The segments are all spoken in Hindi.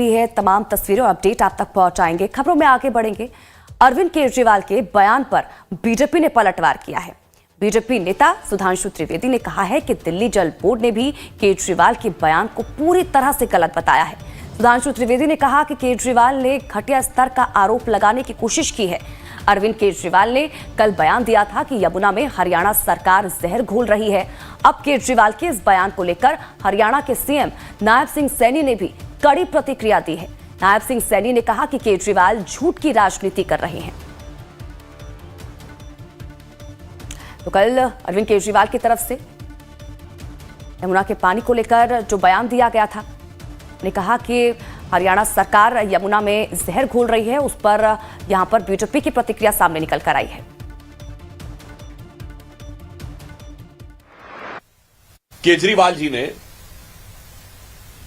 हुई है। तमाम तस्वीरें और अपडेट आप तक पहुंचाएंगे। खबरों में आगे बढ़ेंगे। अरविंद केजरीवाल के बयान पर बीजेपी ने पलटवार किया है। बीजेपी नेता सुधांशु त्रिवेदी ने कहा है कि दिल्ली जल बोर्ड ने भी केजरीवाल के बयान को पूरी तरह से गलत बताया है। सुधांशु त्रिवेदी ने कहा कि केजरीवाल ने घटिया स्तर का आरोप लगाने की कोशिश की है। अरविंद केजरीवाल ने कल बयान दिया था कि यमुना में हरियाणा सरकार जहर घोल रही है। अब केजरीवाल के इस बयान को लेकर हरियाणा के सीएम नायब सिंह सैनी ने भी कड़ी प्रतिक्रिया दी है। नायब सिंह सैनी ने कहा कि केजरीवाल झूठ की राजनीति कर रहे हैं। तो कल अरविंद केजरीवाल की तरफ से यमुना के पानी को लेकर जो बयान दिया गया था, ने कहा कि हरियाणा सरकार यमुना में जहर घोल रही है। उस पर यहां पर बीजेपी की प्रतिक्रिया सामने निकल कर आई है। केजरीवाल जी ने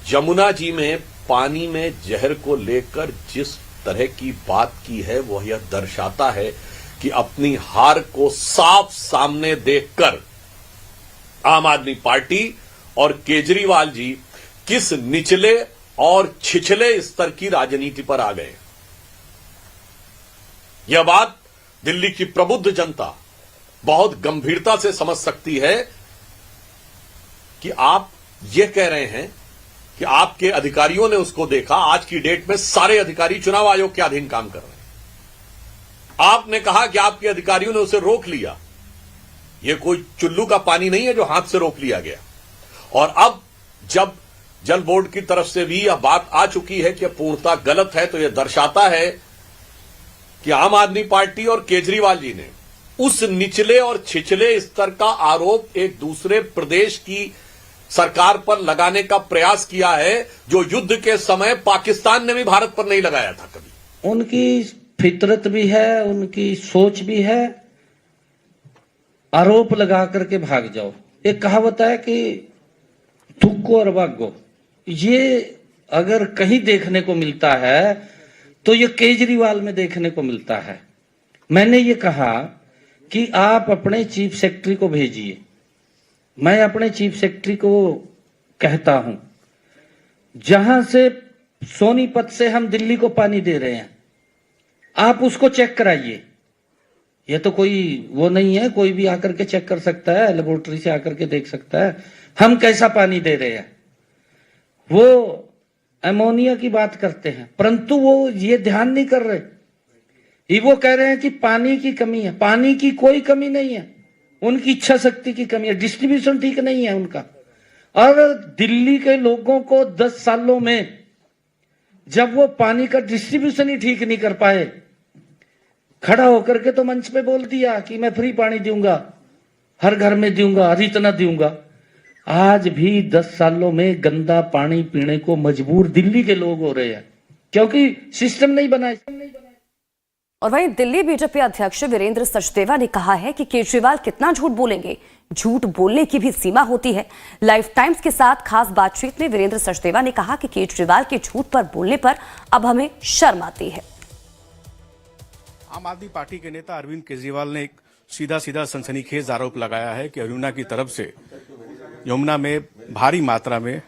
यमुना जी में पानी में जहर को लेकर जिस तरह की बात की है, वह यह दर्शाता है कि अपनी हार को साफ सामने देखकर आम आदमी पार्टी और केजरीवाल जी किस निचले और छिछले स्तर की राजनीति पर आ गए। यह बात दिल्ली की प्रबुद्ध जनता बहुत गंभीरता से समझ सकती है कि आप यह कह रहे हैं कि आपके अधिकारियों ने उसको देखा। आज की डेट में सारे अधिकारी चुनाव आयोग के अधीन काम कर रहे हैं। आपने कहा कि आपके अधिकारियों ने उसे रोक लिया। यह कोई चुल्लू का पानी नहीं है जो हाथ से रोक लिया गया। और अब जब जल बोर्ड की तरफ से भी यह बात आ चुकी है कि पूर्णतः गलत है, तो यह दर्शाता है कि आम आदमी पार्टी और केजरीवाल जी ने उस निचले और छिछले स्तर का आरोप एक दूसरे प्रदेश की सरकार पर लगाने का प्रयास किया है, जो युद्ध के समय पाकिस्तान ने भी भारत पर नहीं लगाया था कभी। उनकी फितरत भी है, उनकी सोच भी है, आरोप लगा करके भाग जाओ। एक कहावत है कि थुक्को और भागो। ये अगर कहीं देखने को मिलता है तो ये केजरीवाल में देखने को मिलता है। मैंने ये कहा कि आप अपने चीफ सेक्रेटरी को भेजिए। मैं अपने चीफ सेक्रेटरी को कहता हूं, जहां से सोनीपत से हम दिल्ली को पानी दे रहे हैं, आप उसको चेक कराइए। ये तो कोई वो नहीं है, कोई भी आकर के चेक कर सकता है, लेबोरेटरी से आकर के देख सकता है हम कैसा पानी दे रहे हैं। वो अमोनिया की बात करते हैं, परंतु वो ये ध्यान नहीं कर रहे। वो कह रहे हैं कि पानी की कमी है। पानी की कोई कमी नहीं है, उनकी इच्छा शक्ति की कमी है। डिस्ट्रीब्यूशन ठीक नहीं है उनका। और दिल्ली के लोगों को 10 सालों में जब वो पानी का डिस्ट्रीब्यूशन ही ठीक नहीं कर पाए, खड़ा होकर के तो मंच पे बोल दिया कि मैं फ्री पानी दूंगा, हर घर में दूंगा, हर इतना दूंगा। आज भी 10 सालों में गंदा पानी पीने को मजबूर दिल्ली के लोग हो रहे हैं, क्योंकि सिस्टम नहीं बना। और वहीं दिल्ली बीजेपी अध्यक्ष वीरेंद्र सचदेवा ने कहा है कि केजरीवाल कितना झूठ बोलेंगे। झूठ बोलने की भी सीमा होती है। लाइफ टाइम्स के साथ खास बातचीत में वीरेंद्र सचदेवा ने कहा कि केजरीवाल के झूठ पर बोलने पर अब हमें शर्म आती है। आम आदमी पार्टी के नेता अरविंद केजरीवाल ने एक सीधा सनसनीखेज आरोप लगाया है कि यमुना की तरफ से यमुना में भारी मात्रा में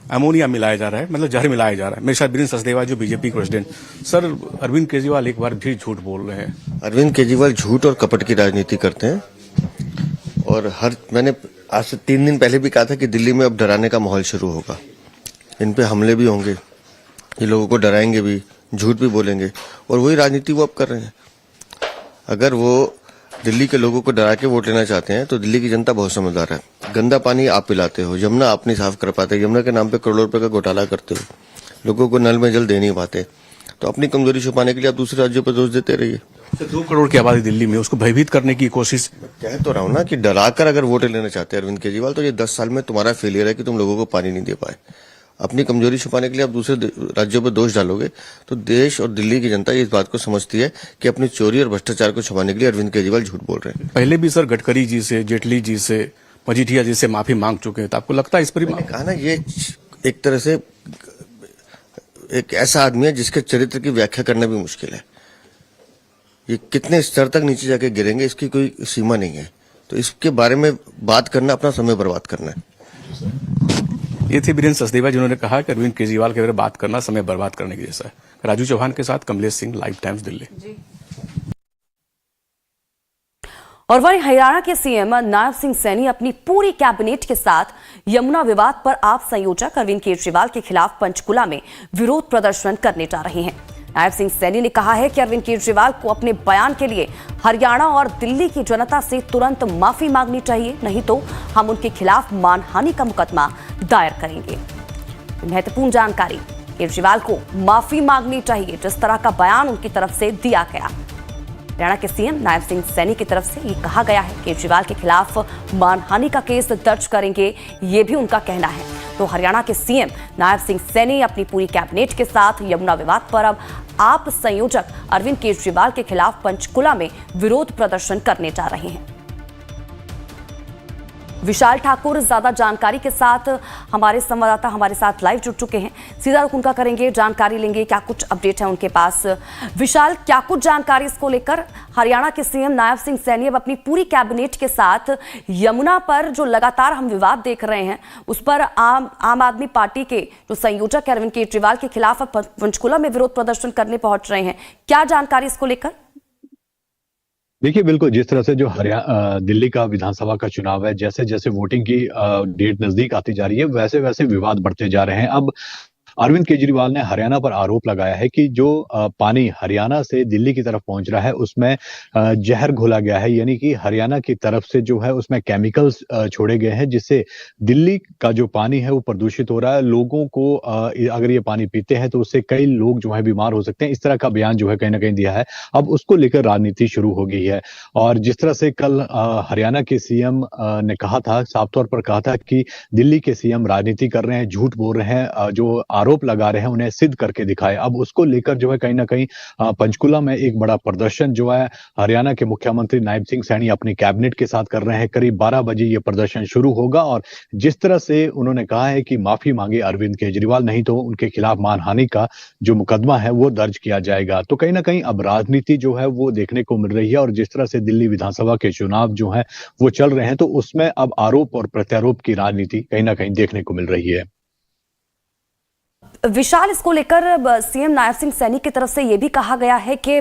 अमोनिया मिलाया जा रहा है, मतलब जहर मिलाया जा रहा है। मेरे साथ वीरेंद्र सचदेवा जो बीजेपी के प्रेसिडेंट। सर, अरविंद केजरीवाल एक बार फिर झूठ बोल रहे हैं। अरविंद केजरीवाल झूठ और कपट की राजनीति करते हैं। और मैंने आज से 3 दिन पहले भी कहा था कि दिल्ली में अब डराने का माहौल शुरू होगा। इन पे हमले भी होंगे, ये लोगों को डराएंगे भी, झूठ भी बोलेंगे, और वही राजनीति वो अब कर रहे हैं। अगर वो दिल्ली के लोगों को डरा के वोट लेना चाहते हैं तो दिल्ली की जनता बहुत समझदार है। गंदा पानी आप पिलाते हो, यमुना आप नहीं साफ कर पाते, यमुना के नाम पे करोड़ों रुपए का घोटाला करते हो, लोगों को नल में जल दे नहीं पाते, तो अपनी कमजोरी छुपाने के लिए आप दूसरे राज्यों पर दोष देते रहिए। 2 करोड़ की आबादी दिल्ली में, उसको भयभीत करने की कोशिश। कह तो रहा हूं ना कि डराकर अगर वोट लेना चाहते हैं अरविंद केजरीवाल, तो ये 10 साल में तुम्हारा फेलियर है कि तुम लोगों को पानी नहीं दे पाए। अपनी कमजोरी छुपाने के लिए आप दूसरे राज्यों पर दोष डालोगे तो देश और दिल्ली की जनता इस बात को समझती है कि अपनी चोरी और भ्रष्टाचार को छुपाने के लिए अरविंद केजरीवाल झूठ बोल रहे हैं। पहले भी सर गडकरी जी से, जेटली जी से, मजीठिया जी से माफी मांग चुके हैं, तो आपको लगता है इस पर? कहा ना, ये एक तरह से एक ऐसा आदमी है जिसके चरित्र की व्याख्या करना भी मुश्किल है। ये कितने स्तर तक नीचे जाके गिरेंगे इसकी कोई सीमा नहीं है। तो इसके बारे में बात करना अपना समय बर्बाद करना है। ये थे बीरेन्द्र सचदेवा जिन्होंने कहा कि अरविंद केजरीवाल के बारे में बात करना समय बर्बाद करने के जैसा है। राजू चौहान के साथ कमलेश सिंह, लाइव टाइम्स, दिल्ली। और वहीं हरियाणा के सीएम नायब सिंह सैनी अपनी पूरी कैबिनेट के साथ यमुना विवाद पर आप संयोजक अरविंद केजरीवाल के खिलाफ पंचकुला में विरोध प्रदर्शन करने जा रहे हैं। नायब सिंह सैनी ने कहा है कि अरविंद केजरीवाल को अपने बयान के लिए हरियाणा और दिल्ली की जनता से तुरंत माफी मांगनी चाहिए, नहीं तो हम उनके खिलाफ मानहानि का मुकदमा दायर करेंगे। महत्वपूर्ण जानकारी, केजरीवाल को माफी मांगनी चाहिए जिस तरह का बयान उनकी तरफ से दिया गया। हरियाणा के सीएम नायब सिंह सैनी की तरफ से ये कहा गया है केजरीवाल के खिलाफ मानहानि का केस दर्ज करेंगे, ये भी उनका कहना है। तो हरियाणा के सीएम नायब सिंह सैनी अपनी पूरी कैबिनेट के साथ यमुना विवाद पर अब आप संयोजक अरविंद केजरीवाल के खिलाफ पंचकुला में विरोध प्रदर्शन करने जा रहे हैं। विशाल ठाकुर ज्यादा जानकारी के साथ हमारे संवाददाता हमारे साथ लाइव जुड़ चुके हैं, सीधा रुख उनका करेंगे, जानकारी लेंगे क्या कुछ अपडेट है उनके पास। विशाल, क्या कुछ जानकारी इसको लेकर हरियाणा के सीएम नायब सिंह सैनी अब अपनी पूरी कैबिनेट के साथ यमुना पर जो लगातार हम विवाद देख रहे हैं उस पर आम आदमी पार्टी के जो संयोजक अरविंद केजरीवाल के खिलाफ अब पंचकुला में विरोध प्रदर्शन करने पहुंच रहे हैं, क्या जानकारी इसको लेकर? देखिए, बिल्कुल जिस तरह से जो दिल्ली का विधानसभा का चुनाव है, जैसे जैसे वोटिंग की डेट नजदीक आती जा रही है, वैसे वैसे विवाद बढ़ते जा रहे हैं। अब अरविंद केजरीवाल ने हरियाणा पर आरोप लगाया है कि जो पानी हरियाणा से दिल्ली की तरफ पहुंच रहा है उसमें जहर घोला गया है, यानी कि हरियाणा की तरफ से जो है उसमें केमिकल्स छोड़े गए हैं, जिससे दिल्ली का जो पानी है वो प्रदूषित हो रहा है। लोगों को अगर ये पानी पीते हैं तो उससे कई लोग जो है बीमार हो सकते हैं। इस तरह का बयान जो है कहीं ना कहीं दिया है। अब उसको लेकर राजनीति शुरू हो गई है। और जिस तरह से कल हरियाणा के सीएम ने कहा था, साफ तौर पर कहा था कि दिल्ली के सीएम राजनीति कर रहे हैं, झूठ बोल रहे हैं, जो आरोप लगा रहे हैं उन्हें सिद्ध करके दिखाए। अब उसको लेकर जो है कहीं ना कहीं पंचकुला में एक बड़ा प्रदर्शन जो है हरियाणा के मुख्यमंत्री नायब सिंह सैनी अपनी कैबिनेट के साथ कर रहे हैं। करीब 12 बजे ये प्रदर्शन शुरू होगा और जिस तरह से उन्होंने कहा है कि माफी मांगे अरविंद केजरीवाल, नहीं तो उनके खिलाफ मानहानि का जो मुकदमा है वो दर्ज किया जाएगा। तो कहीं ना कहीं अब राजनीति जो है वो देखने को मिल रही है। और जिस तरह से दिल्ली विधानसभा के चुनाव जो है वो चल रहे हैं, तो उसमें अब आरोप और प्रत्यारोप की राजनीति कहीं ना कहीं देखने को मिल रही है। विशाल, इसको लेकर सीएम नायब सिंह सैनी की तरफ से यह भी कहा गया है कि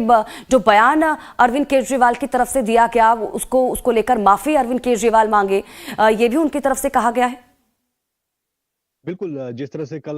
जो बयान अरविंद केजरीवाल की तरफ से दिया गया उसको लेकर माफी अरविंद केजरीवाल मांगे, ये भी उनकी तरफ से कहा गया है। बिल्कुल, जिस तरह से कल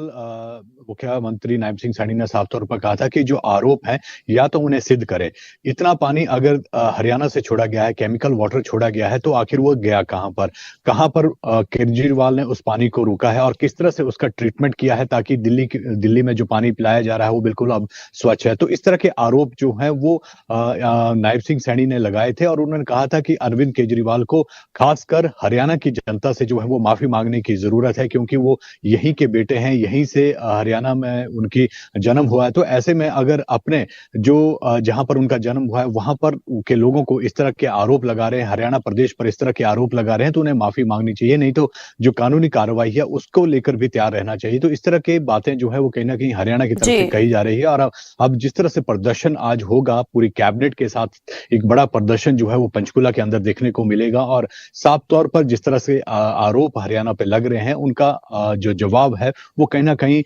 मुख्यमंत्री नायब सिंह सैनी ने साफ तौर पर कहा था कि जो आरोप है या तो उन्हें सिद्ध करें। इतना पानी अगर हरियाणा से छोड़ा गया है, केमिकल वाटर छोड़ा गया है, तो आखिर वो गया कहां पर केजरीवाल ने उस पानी को रोका है और किस तरह से उसका ट्रीटमेंट किया है ताकि दिल्ली में जो पानी पिलाया जा रहा है वो बिल्कुल अब स्वच्छ है। तो इस तरह के आरोप जो है वो नायब सिंह सैनी ने लगाए थे और उन्होंने कहा था कि अरविंद केजरीवाल को खासकर हरियाणा की जनता से जो है वो माफी मांगने की जरूरत है, क्योंकि वो यहीं के बेटे हैं, यहीं से हरियाणा में उनकी जन्म हुआ है। तो ऐसे में अगर अपने जो जहां पर उनका जन्म हुआ है वहां पर के लोगों को इस तरह के आरोप लगा रहे हैं, हरियाणा प्रदेश पर इस तरह के आरोप लगा रहे हैं, तो उन्हें माफी मांगनी चाहिए, नहीं तो जो कानूनी कार्रवाई है उसको लेकर भी तैयार रहना चाहिए। तो इस तरह की बातें जो है वो कहीं ना कहीं हरियाणा की तरफ से कही जा रही है। और अब जिस तरह से प्रदर्शन आज होगा पूरी कैबिनेट के साथ, एक बड़ा प्रदर्शन जो है वो पंचकुला के अंदर देखने को मिलेगा। और साफ तौर पर जिस तरह से आरोप हरियाणा पे लग रहे हैं उनका जो जवाब है वो कहीं ना कहीं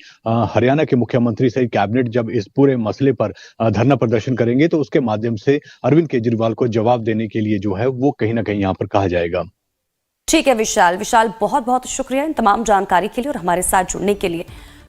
हरियाणा के मुख्यमंत्री से कैबिनेट जब इस पूरे मसले पर धरना प्रदर्शन करेंगे तो उसके माध्यम से अरविंद केजरीवाल को जवाब देने के लिए जो है वो कहीं ना कहीं यहां पर कहा जाएगा। ठीक है विशाल, बहुत बहुत शुक्रिया इन तमाम जानकारी के लिए और हमारे साथ जुड़ने के लिए।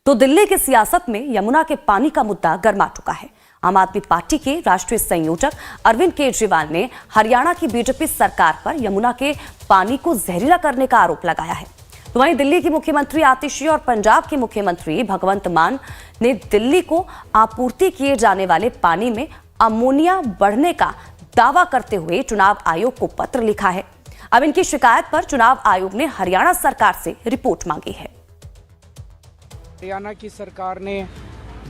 तो दिल्ली की सियासत में यमुना के पानी का मुद्दा गर्मा चुका है। आम आदमी पार्टी के राष्ट्रीय संयोजक अरविंद केजरीवाल ने हरियाणा की बीजेपी सरकार पर यमुना के पानी को जहरीला करने का आरोप लगाया है। तो वहीं दिल्ली की मुख्यमंत्री आतिशी और पंजाब के मुख्यमंत्री भगवंत मान ने दिल्ली को आपूर्ति किए जाने वाले पानी में अमोनिया बढ़ने का दावा करते हुए चुनाव आयोग को पत्र लिखा है। अब इनकी शिकायत पर चुनाव आयोग ने हरियाणा सरकार से रिपोर्ट मांगी है। हरियाणा की सरकार ने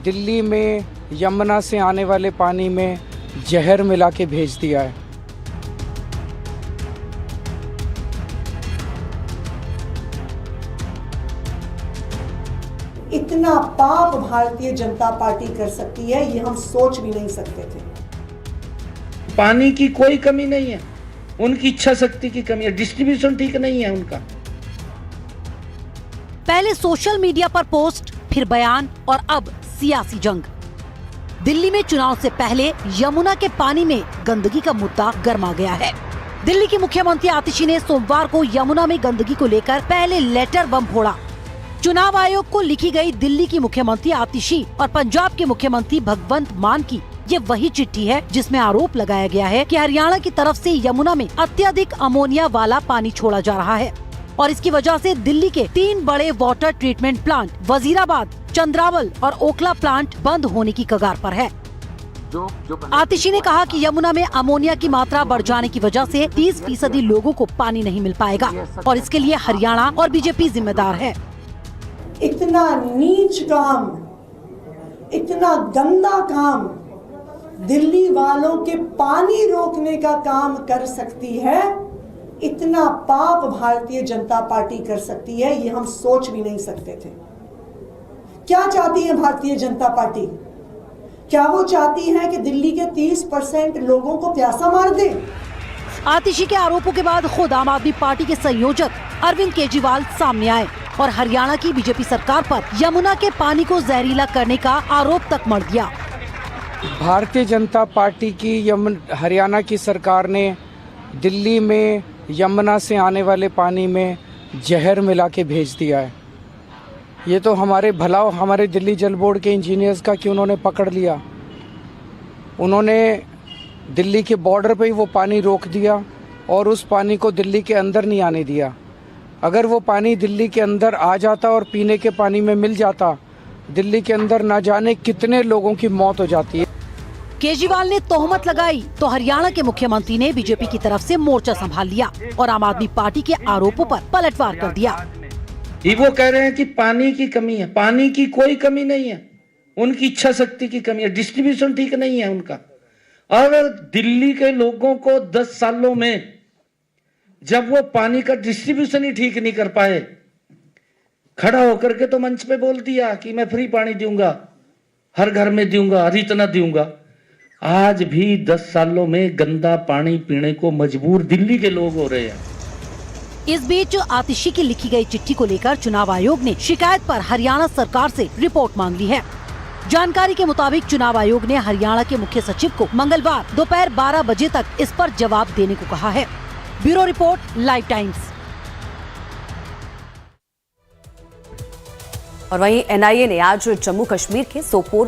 दिल्ली में यमुना से आने वाले पानी में जहर मिला के भेज दिया है। इतना पाप भारतीय जनता पार्टी कर सकती है ये हम सोच भी नहीं सकते थे। पानी की कोई कमी नहीं है, उनकी इच्छा शक्ति की कमी है, डिस्ट्रीब्यूशन ठीक नहीं है उनका। पहले सोशल मीडिया पर पोस्ट, फिर बयान और अब सियासी जंग। दिल्ली में चुनाव से पहले यमुना के पानी में गंदगी का मुद्दा गर्मा गया है। दिल्ली की मुख्यमंत्री आतिशी ने सोमवार को यमुना में गंदगी को लेकर पहले लेटर बम फोड़ा। चुनाव आयोग को लिखी गई दिल्ली की मुख्यमंत्री आतिशी और पंजाब के मुख्यमंत्री भगवंत मान की ये वही चिट्ठी है जिसमें आरोप लगाया गया है कि हरियाणा की तरफ से यमुना में अत्यधिक अमोनिया वाला पानी छोड़ा जा रहा है और इसकी वजह से दिल्ली के 3 बड़े water treatment plant Wazirabad, Chandrawal और ओखला प्लांट बंद होने की कगार पर है। आतिशी ने कहा कि यमुना में अमोनिया की मात्रा बढ़ जाने की वजह से 30% लोगों को पानी नहीं मिल पाएगा और इसके लिए हरियाणा और बीजेपी जिम्मेदार है। इतना नीच काम, इतना गंदा काम दिल्ली वालों के पानी रोकने का काम कर सकती है, इतना पाप भारतीय जनता पार्टी कर सकती है, ये हम सोच भी नहीं सकते थे। क्या चाहती है भारतीय जनता पार्टी? क्या वो चाहती है कि दिल्ली के 30% लोगों को प्यासा मार दे? आतिशी के आरोपों के बाद खुद आम आदमी पार्टी के संयोजक अरविंद केजरीवाल सामने आए और हरियाणा की बीजेपी सरकार पर यमुना के पानी को जहरीला करने का आरोप तक मढ़ दिया। भारतीय जनता पार्टी की हरियाणा की सरकार ने दिल्ली में यमुना से आने वाले पानी में जहर मिला के भेज दिया है। ये तो हमारे भला हमारे दिल्ली जल बोर्ड के इंजीनियर्स का कि उन्होंने पकड़ लिया। उन्होंने दिल्ली के बॉर्डर पे ही वो पानी रोक दिया और उस पानी को दिल्ली के अंदर नहीं आने दिया। अगर वो पानी दिल्ली के अंदर आ जाता और पीने के पानी में मिल जाता, दिल्ली के अंदर ना जाने कितने लोगों की मौत हो जाती है। केजरीवाल ने तोहमत लगाई तो हरियाणा के मुख्यमंत्री ने बीजेपी की तरफ से मोर्चा संभाल लिया और आम आदमी पार्टी के आरोपों पर पलटवार कर दिया। वो कह रहे हैं कि पानी की कमी है। पानी की कोई कमी नहीं है, उनकी इच्छा शक्ति की कमी है, डिस्ट्रीब्यूशन ठीक नहीं है उनका। और दिल्ली के लोगों को 10 सालों में जब वो पानी का डिस्ट्रीब्यूशन ही ठीक नहीं कर पाए, खड़ा होकर के तो मंच पे बोल दिया कि मैं फ्री पानी दूंगा, हर घर में दूंगा, हर इतना दूंगा। आज भी 10 सालों में गंदा पानी पीने को मजबूर दिल्ली के लोग हो रहे हैं। इस बीच आतिशी की लिखी गई चिट्ठी को लेकर चुनाव आयोग ने शिकायत पर हरियाणा सरकार से रिपोर्ट मांग ली है। जानकारी के मुताबिक चुनाव आयोग ने हरियाणा के मुख्य सचिव को मंगलवार दोपहर 12 बजे तक इस पर जवाब देने को कहा है। Bureau report, live times. और वहीं एनआईए ने आज जम्मू कश्मीर के सोपोर में